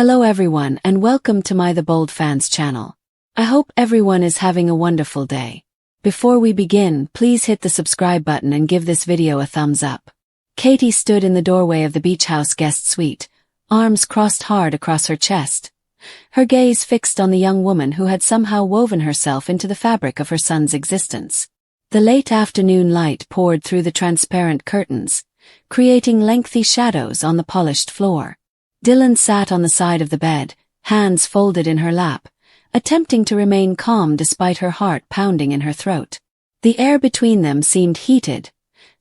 Hello everyone and welcome to my The Bold Fans channel. I hope everyone is having a wonderful day. Before we begin, please hit the subscribe button and give this video a thumbs up. Katie stood in the doorway of the beach house guest suite, arms crossed hard across her chest, her gaze fixed on the young woman who had somehow woven herself into the fabric of her son's existence. The late afternoon light poured through the transparent curtains, creating lengthy shadows on the polished floor. Dylan sat on the side of the bed, hands folded in her lap, attempting to remain calm despite her heart pounding in her throat. The air between them seemed heated,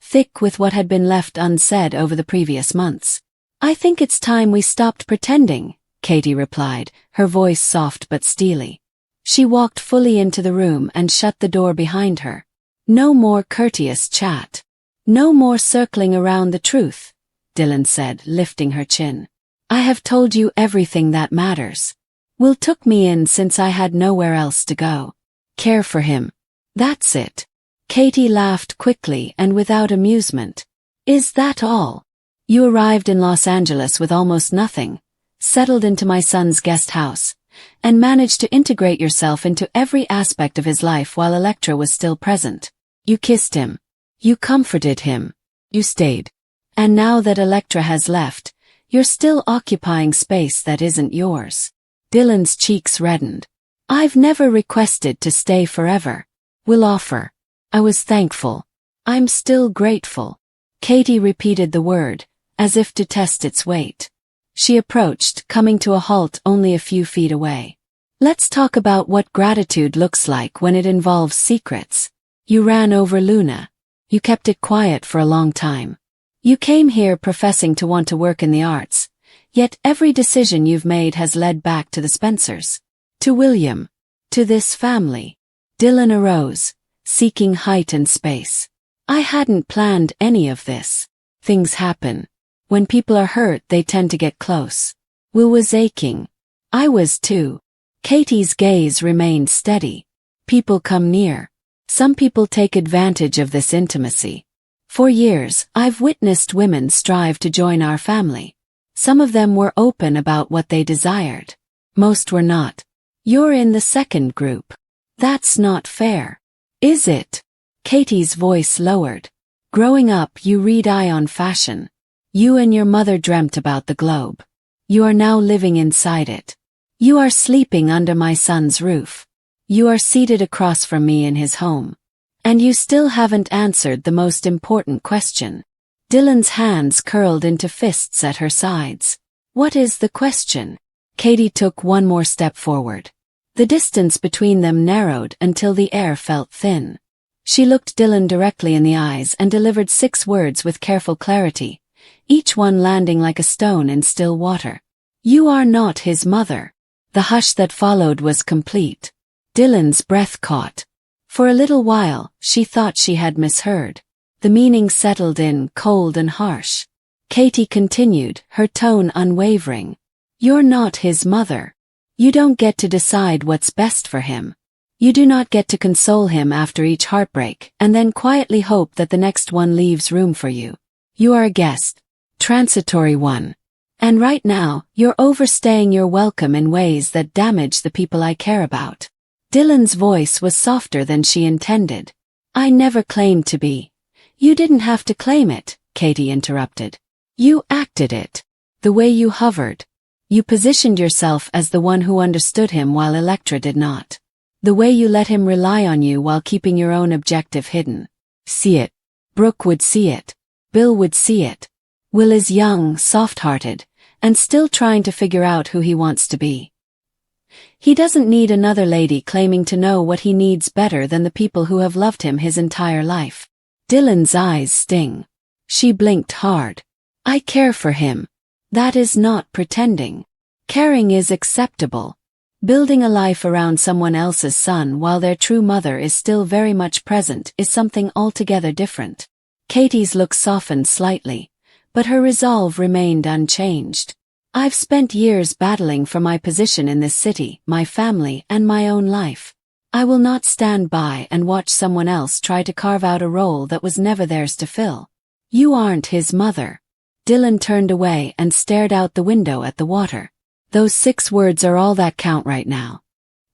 thick with what had been left unsaid over the previous months. "I think it's time we stopped pretending," Katie replied, her voice soft but steely. She walked fully into the room and shut the door behind her. "No more courteous chat. No more circling around the truth," Dylan said, lifting her chin. "I have told you everything that matters. Will took me in since I had nowhere else to go. Care for him. That's it." Katie laughed quickly and without amusement. "Is that all? You arrived in Los Angeles with almost nothing, settled into my son's guest house, and managed to integrate yourself into every aspect of his life while Electra was still present. You kissed him. You comforted him. You stayed. And now that Electra has left, you're still occupying space that isn't yours." Dylan's cheeks reddened. "I've never requested to stay forever. Will offer. I was thankful. I'm still grateful." Katie repeated the word, as if to test its weight. She approached, coming to a halt only a few feet away. "Let's talk about what gratitude looks like when it involves secrets. You ran over Luna. You kept it quiet for a long time. You came here professing to want to work in the arts, yet every decision you've made has led back to the Spencers, to William, to this family." Dylan arose, seeking height and space. "I hadn't planned any of this. Things happen. When people are hurt, they tend to get close. Will was aching. I was too." Katie's gaze remained steady. "People come near. Some people take advantage of this intimacy. For years, I've witnessed women strive to join our family. Some of them were open about what they desired. Most were not. You're in the second group. That's not fair. Is it?" Katie's voice lowered. "Growing up, you read Eye on Fashion. You and your mother dreamt about the globe. You are now living inside it. You are sleeping under my son's roof. You are seated across from me in his home. And you still haven't answered the most important question." Dylan's hands curled into fists at her sides. "What is the question?" Katie took one more step forward. The distance between them narrowed until the air felt thin. She looked Dylan directly in the eyes and delivered 6 words with careful clarity, each one landing like a stone in still water. "You are not his mother." The hush that followed was complete. Dylan's breath caught. For a little while, she thought she had misheard. The meaning settled in, cold and harsh. Katie continued, her tone unwavering. "You're not his mother. You don't get to decide what's best for him. You do not get to console him after each heartbreak and then quietly hope that the next one leaves room for you. You are a guest, transitory one. And right now, you're overstaying your welcome in ways that damage the people I care about." Dylan's voice was softer than she intended. "I never claimed to be." "You didn't have to claim it," Katie interrupted. "You acted it. The way you hovered. You positioned yourself as the one who understood him while Electra did not. The way you let him rely on you while keeping your own objective hidden. See it. Brooke would see it. Bill would see it. Will is young, soft-hearted, and still trying to figure out who he wants to be. He doesn't need another lady claiming to know what he needs better than the people who have loved him his entire life." Dylan's eyes sting. She blinked hard. "I care for him. That is not pretending. Caring is acceptable. Building a life around someone else's son while their true mother is still very much present is something altogether different." Katie's look softened slightly, but her resolve remained unchanged. "I've spent years battling for my position in this city, my family, and my own life. I will not stand by and watch someone else try to carve out a role that was never theirs to fill. You aren't his mother." Dylan turned away and stared out the window at the water. Those 6 words are all that count right now.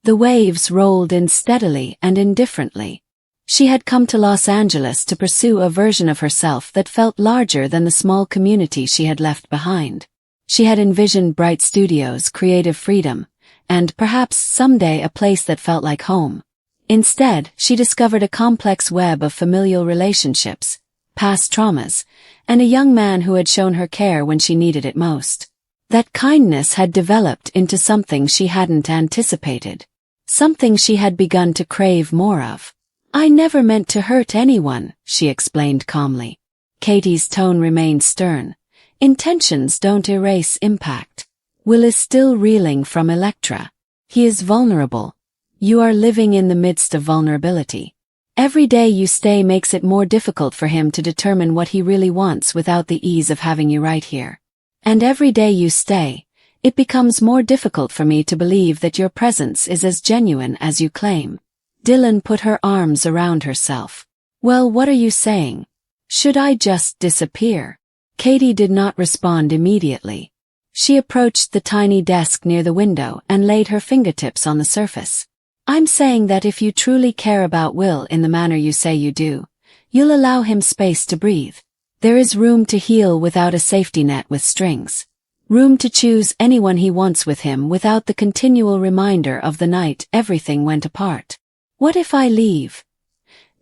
The waves rolled in steadily and indifferently. She had come to Los Angeles to pursue a version of herself that felt larger than the small community she had left behind. She had envisioned bright studios, creative freedom, and perhaps someday a place that felt like home. Instead, she discovered a complex web of familial relationships, past traumas, and a young man who had shown her care when she needed it most. That kindness had developed into something she hadn't anticipated. Something she had begun to crave more of. "I never meant to hurt anyone," she explained calmly. Katie's tone remained stern. "Intentions don't erase impact." Will is still reeling from Electra. He is vulnerable. You are living in the midst of vulnerability. Every day you stay makes it more difficult for him to determine what he really wants without the ease of having you right here. And every day you stay, it becomes more difficult for me to believe that your presence is as genuine as you claim. Dylan put her arms around herself. "Well, what are you saying? Should I just disappear?" Katie did not respond immediately. She approached the tiny desk near the window and laid her fingertips on the surface. "I'm saying that if you truly care about Will in the manner you say you do, you'll allow him space to breathe. There is room to heal without a safety net with strings. Room to choose anyone he wants with him without the continual reminder of the night everything went apart. What if I leave?"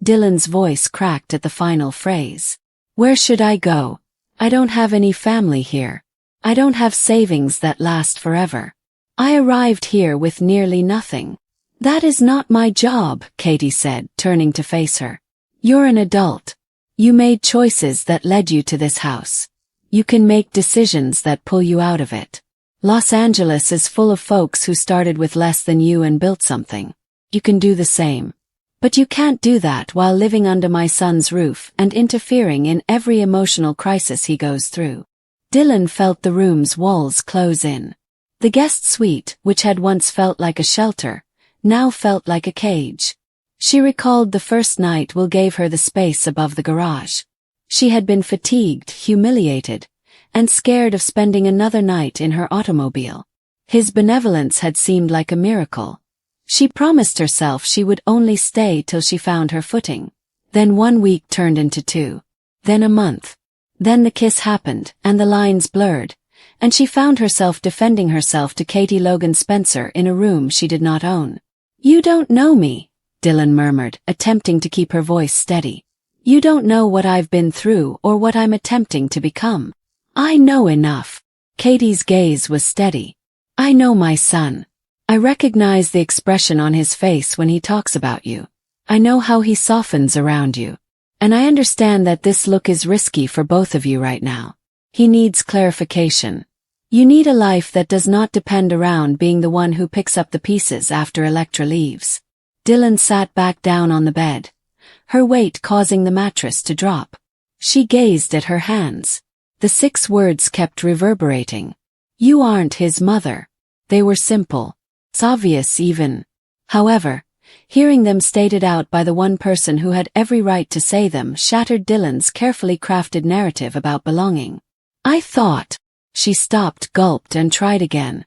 Dylan's voice cracked at the final phrase. "Where should I go? I don't have any family here. I don't have savings that last forever. I arrived here with nearly nothing." "That is not my job," Katie said, turning to face her. "You're an adult. You made choices that led you to this house. You can make decisions that pull you out of it. Los Angeles is full of folks who started with less than you and built something. You can do the same. But you can't do that while living under my son's roof and interfering in every emotional crisis he goes through." Dylan felt the room's walls close in. The guest suite, which had once felt like a shelter, now felt like a cage. She recalled the first night Will gave her the space above the garage. She had been fatigued, humiliated, and scared of spending another night in her automobile. His benevolence had seemed like a miracle. She promised herself she would only stay till she found her footing. Then 1 week turned into 2. Then a month. Then the kiss happened, and the lines blurred, and she found herself defending herself to Katie Logan Spencer in a room she did not own. "You don't know me," Dylan murmured, attempting to keep her voice steady. "You don't know what I've been through or what I'm attempting to become." "I know enough." Katie's gaze was steady. "I know my son. I recognize the expression on his face when he talks about you. I know how he softens around you. And I understand that this look is risky for both of you right now. He needs clarification. You need a life that does not depend around being the one who picks up the pieces after Electra leaves." Dylan sat back down on the bed, her weight causing the mattress to drop. She gazed at her hands. The 6 words kept reverberating. "You aren't his mother." They were simple. It's obvious even. However, hearing them stated out by the one person who had every right to say them shattered Dylan's carefully crafted narrative about belonging. "I thought." She stopped, gulped, and tried again.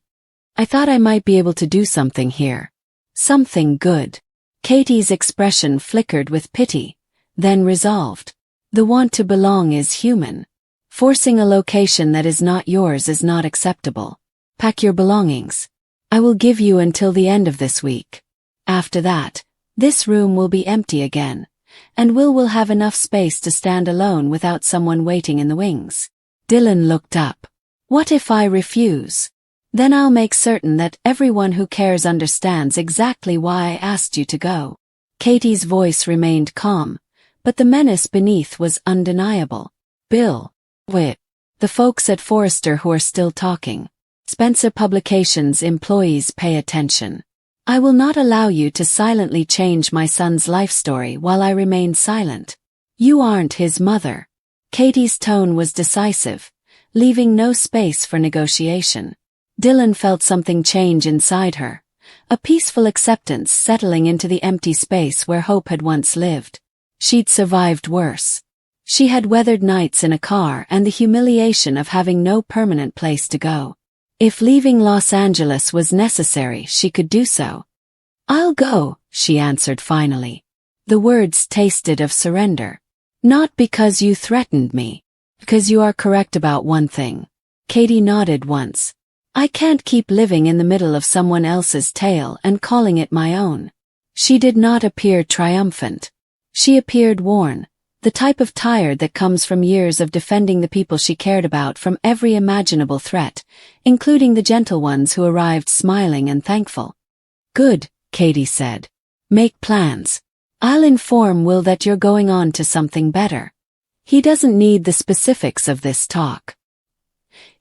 "I thought I might be able to do something here. Something good." Katie's expression flickered with pity, then resolved. The want to belong is human. Forcing a location that is not yours is not acceptable. Pack your belongings. I will give you until the end of this week. After that, this room will be empty again, and will have enough space to stand alone without someone waiting in the wings. Dylan looked up. "What if I refuse? Then I'll make certain that everyone who cares understands exactly why I asked you to go." Katie's voice remained calm, but the menace beneath was undeniable. "Bill. Wait. The folks at Forrester who are still talking. Spencer Publications employees, pay attention. I will not allow you to silently change my son's life story while I remain silent. You aren't his mother." Katie's tone was decisive, leaving no space for negotiation. Dylan felt something change inside her, a peaceful acceptance settling into the empty space where hope had once lived. She'd survived worse. She had weathered nights in a car and the humiliation of having no permanent place to go. If leaving Los Angeles was necessary, she could do so. "I'll go," she answered finally. The words tasted of surrender. "Not because you threatened me. Because you are correct about one thing." Katie nodded once. "I can't keep living in the middle of someone else's tale and calling it my own." She did not appear triumphant. She appeared worn, the type of tired that comes from years of defending the people she cared about from every imaginable threat, including the gentle ones who arrived smiling and thankful. "Good," Katie said. "Make plans. I'll inform Will that you're going on to something better. He doesn't need the specifics of this talk.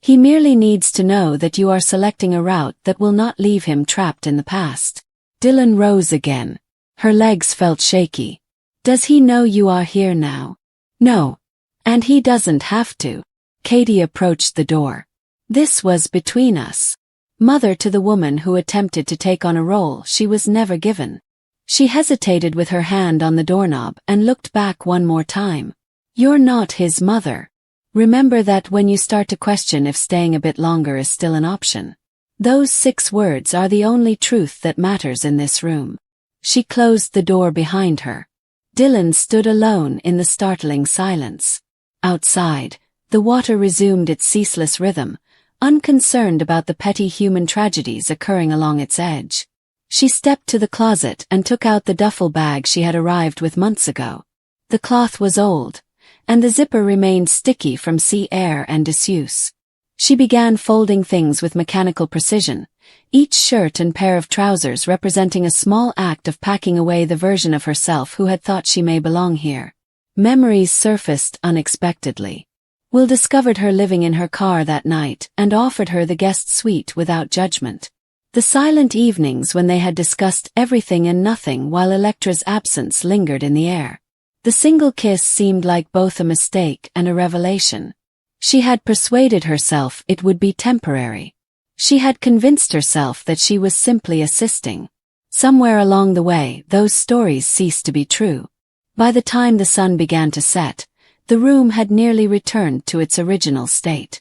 He merely needs to know that you are selecting a route that will not leave him trapped in the past." Dylan rose again. Her legs felt shaky. "Does he know you are here now?" "No. And he doesn't have to." Katie approached the door. "This was between us." Mother to the woman who attempted to take on a role she was never given. She hesitated with her hand on the doorknob and looked back one more time. "You're not his mother. Remember that when you start to question if staying a bit longer is still an option. Those 6 words are the only truth that matters in this room." She closed the door behind her. Dylan stood alone in the startling silence. Outside, the water resumed its ceaseless rhythm, unconcerned about the petty human tragedies occurring along its edge. She stepped to the closet and took out the duffel bag she had arrived with months ago. The cloth was old, and the zipper remained sticky from sea air and disuse. She began folding things with mechanical precision, each shirt and pair of trousers representing a small act of packing away the version of herself who had thought she may belong here. Memories surfaced unexpectedly. Will discovered her living in her car that night and offered her the guest suite without judgment. The silent evenings when they had discussed everything and nothing while Electra's absence lingered in the air. The single kiss seemed like both a mistake and a revelation. She had persuaded herself it would be temporary. She had convinced herself that she was simply assisting. Somewhere along the way, those stories ceased to be true. By the time the sun began to set, the room had nearly returned to its original state.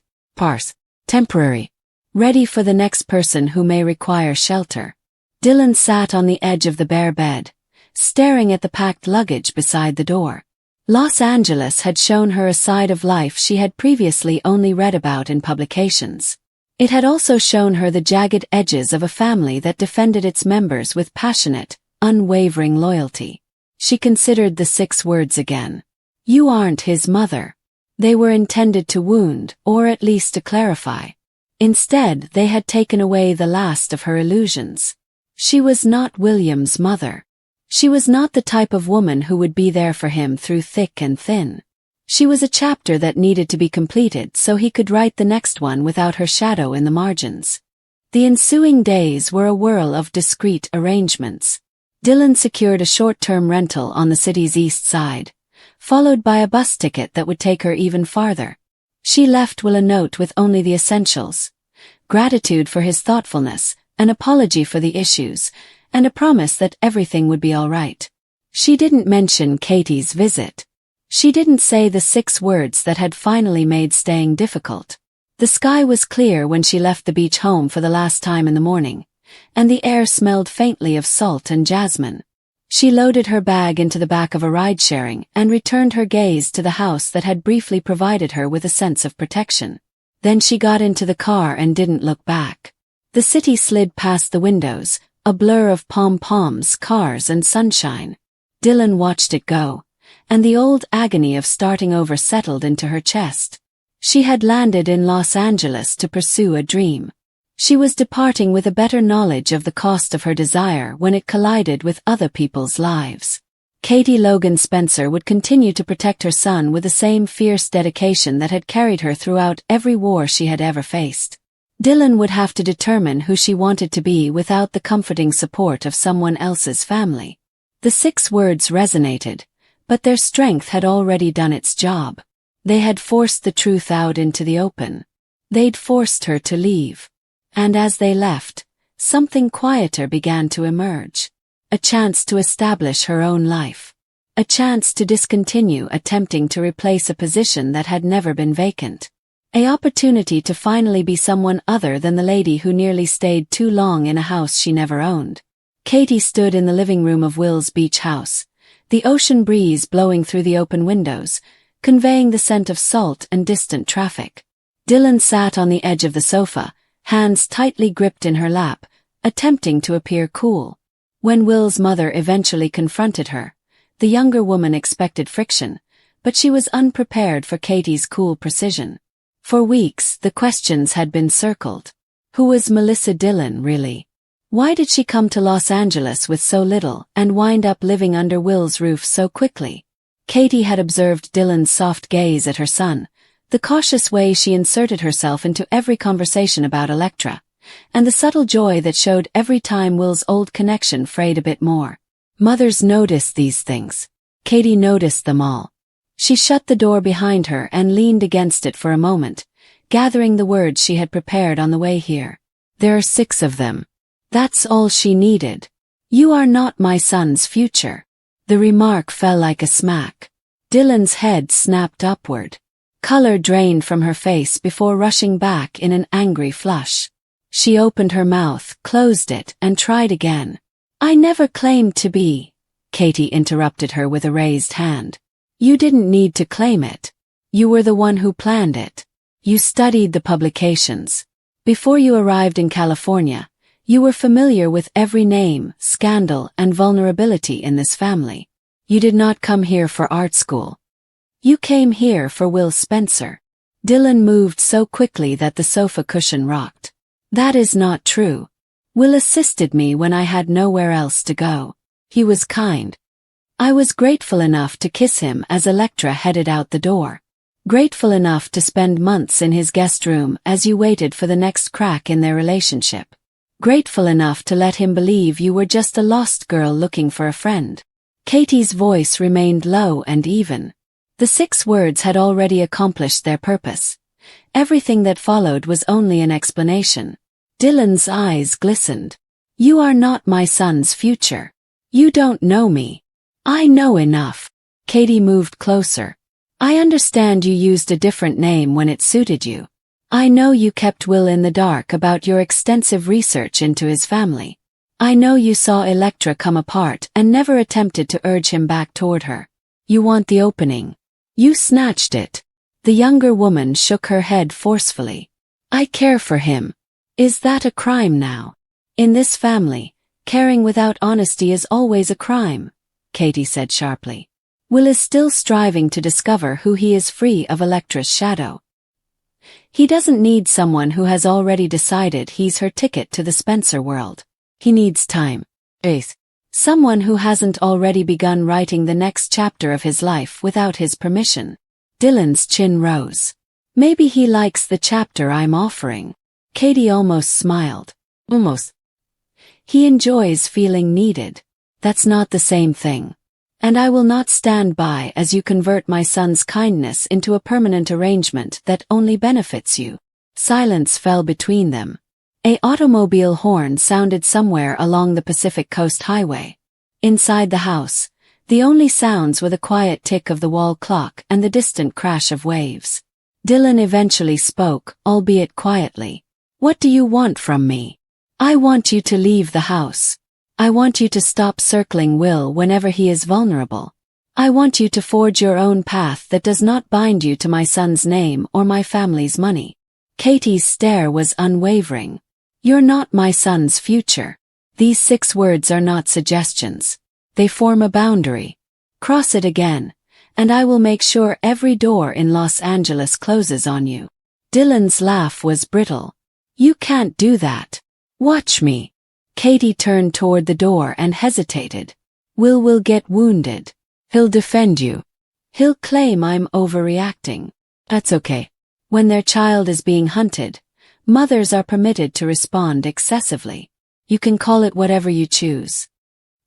Temporary. Ready for the next person who may require shelter. Dylan sat on the edge of the bare bed, staring at the packed luggage beside the door. Los Angeles had shown her a side of life she had previously only read about in publications. It had also shown her the jagged edges of a family that defended its members with passionate, unwavering loyalty. She considered the 6 words again. "You aren't his mother." They were intended to wound, or at least to clarify. Instead, they had taken away the last of her illusions. She was not William's mother. She was not the type of woman who would be there for him through thick and thin. She was a chapter that needed to be completed so he could write the next one without her shadow in the margins. The ensuing days were a whirl of discreet arrangements. Dylan secured a short-term rental on the city's east side, followed by a bus ticket that would take her even farther. She left Will a note with only the essentials: gratitude for his thoughtfulness, an apology for the issues, and a promise that everything would be all right. She didn't mention Katie's visit. She didn't say the 6 words that had finally made staying difficult. The sky was clear when she left the beach home for the last time in the morning, and the air smelled faintly of salt and jasmine. She loaded her bag into the back of a ride-sharing and returned her gaze to the house that had briefly provided her with a sense of protection. Then she got into the car and didn't look back. The city slid past the windows, a blur of pom-poms, cars, and sunshine. Dylan watched it go, and the old agony of starting over settled into her chest. She had landed in Los Angeles to pursue a dream. She was departing with a better knowledge of the cost of her desire when it collided with other people's lives. Katie Logan Spencer would continue to protect her son with the same fierce dedication that had carried her throughout every war she had ever faced. Dylan would have to determine who she wanted to be without the comforting support of someone else's family. The 6 words resonated, but their strength had already done its job. They had forced the truth out into the open. They'd forced her to leave. And as they left, something quieter began to emerge. A chance to establish her own life. A chance to discontinue attempting to replace a position that had never been vacant. An opportunity to finally be someone other than the lady who nearly stayed too long in a house she never owned. Katie stood in the living room of Will's beach house, the ocean breeze blowing through the open windows, conveying the scent of salt and distant traffic. Dylan sat on the edge of the sofa, hands tightly gripped in her lap, attempting to appear cool. When Will's mother eventually confronted her, the younger woman expected friction, but she was unprepared for Katie's cool precision. For weeks, the questions had been circled. Who was Melissa Dillon, really? Why did she come to Los Angeles with so little and wind up living under Will's roof so quickly? Katie had observed Dillon's soft gaze at her son, the cautious way she inserted herself into every conversation about Electra, and the subtle joy that showed every time Will's old connection frayed a bit more. Mothers notice these things. Katie noticed them all. She shut the door behind her and leaned against it for a moment, gathering the words she had prepared on the way here. There are 6 of them. That's all she needed. You are not my son's future. The remark fell like a smack. Dylan's head snapped upward. Color drained from her face before rushing back in an angry flush. She opened her mouth, closed it, and tried again. I never claimed to be. Katie interrupted her with a raised hand. You didn't need to claim it. You were the one who planned it. You studied the publications. Before you arrived in California, you were familiar with every name, scandal, and vulnerability in this family. You did not come here for art school. You came here for Will Spencer. Dylan moved so quickly that the sofa cushion rocked. That is not true. Will assisted me when I had nowhere else to go. He was kind. I was grateful enough to kiss him as Electra headed out the door. Grateful enough to spend months in his guest room as you waited for the next crack in their relationship. Grateful enough to let him believe you were just a lost girl looking for a friend. Katie's voice remained low and even. The 6 words had already accomplished their purpose. Everything that followed was only an explanation. Dylan's eyes glistened. You are not my son's future. You don't know me. I know enough. Katie moved closer. I understand you used a different name when it suited you. I know you kept Will in the dark about your extensive research into his family. I know you saw Electra come apart and never attempted to urge him back toward her. You want the opening. You snatched it. The younger woman shook her head forcefully. I care for him. Is that a crime now? In this family, caring without honesty is always a crime, Katie said sharply. Will is still striving to discover who he is free of Electra's shadow. He doesn't need someone who has already decided he's her ticket to the Spencer world. He needs time. Someone who hasn't already begun writing the next chapter of his life without his permission. Dylan's chin rose. Maybe he likes the chapter I'm offering. Katie almost smiled. Almost. He enjoys feeling needed. That's not the same thing. And I will not stand by as you convert my son's kindness into a permanent arrangement that only benefits you. Silence fell between them. An automobile horn sounded somewhere along the Pacific Coast Highway. Inside the house, the only sounds were the quiet tick of the wall clock and the distant crash of waves. Dylan eventually spoke, albeit quietly. What do you want from me? I want you to leave the house. I want you to stop circling Will whenever he is vulnerable. I want you to forge your own path that does not bind you to my son's name or my family's money. Katie's stare was unwavering. You're not my son's future. These 6 words are not suggestions. They form a boundary. Cross it again, and I will make sure every door in Los Angeles closes on you. Dylan's laugh was brittle. You can't do that. Watch me. Katie turned toward the door and hesitated. Will get wounded. He'll defend you. He'll claim I'm overreacting. That's okay. When their child is being hunted, mothers are permitted to respond excessively. You can call it whatever you choose.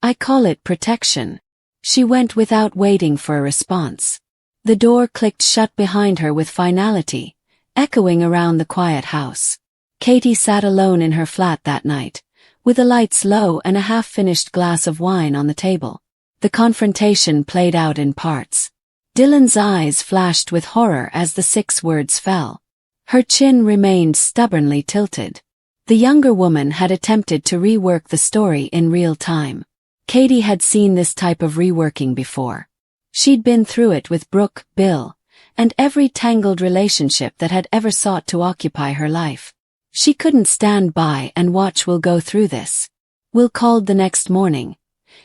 I call it protection. She went without waiting for a response. The door clicked shut behind her with finality, echoing around the quiet house. Katie sat alone in her flat that night, with the lights low and a half-finished glass of wine on the table. The confrontation played out in parts. Dylan's eyes flashed with horror as the 6 words fell. Her chin remained stubbornly tilted. The younger woman had attempted to rework the story in real time. Katie had seen this type of reworking before. She'd been through it with Brooke, Bill, and every tangled relationship that had ever sought to occupy her life. She couldn't stand by and watch Will go through this. Will called the next morning,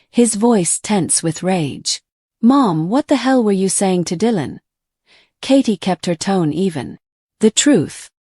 his voice tense with rage. "Mom, what the hell were you saying to Dylan?" Katie kept her tone even. "The truth.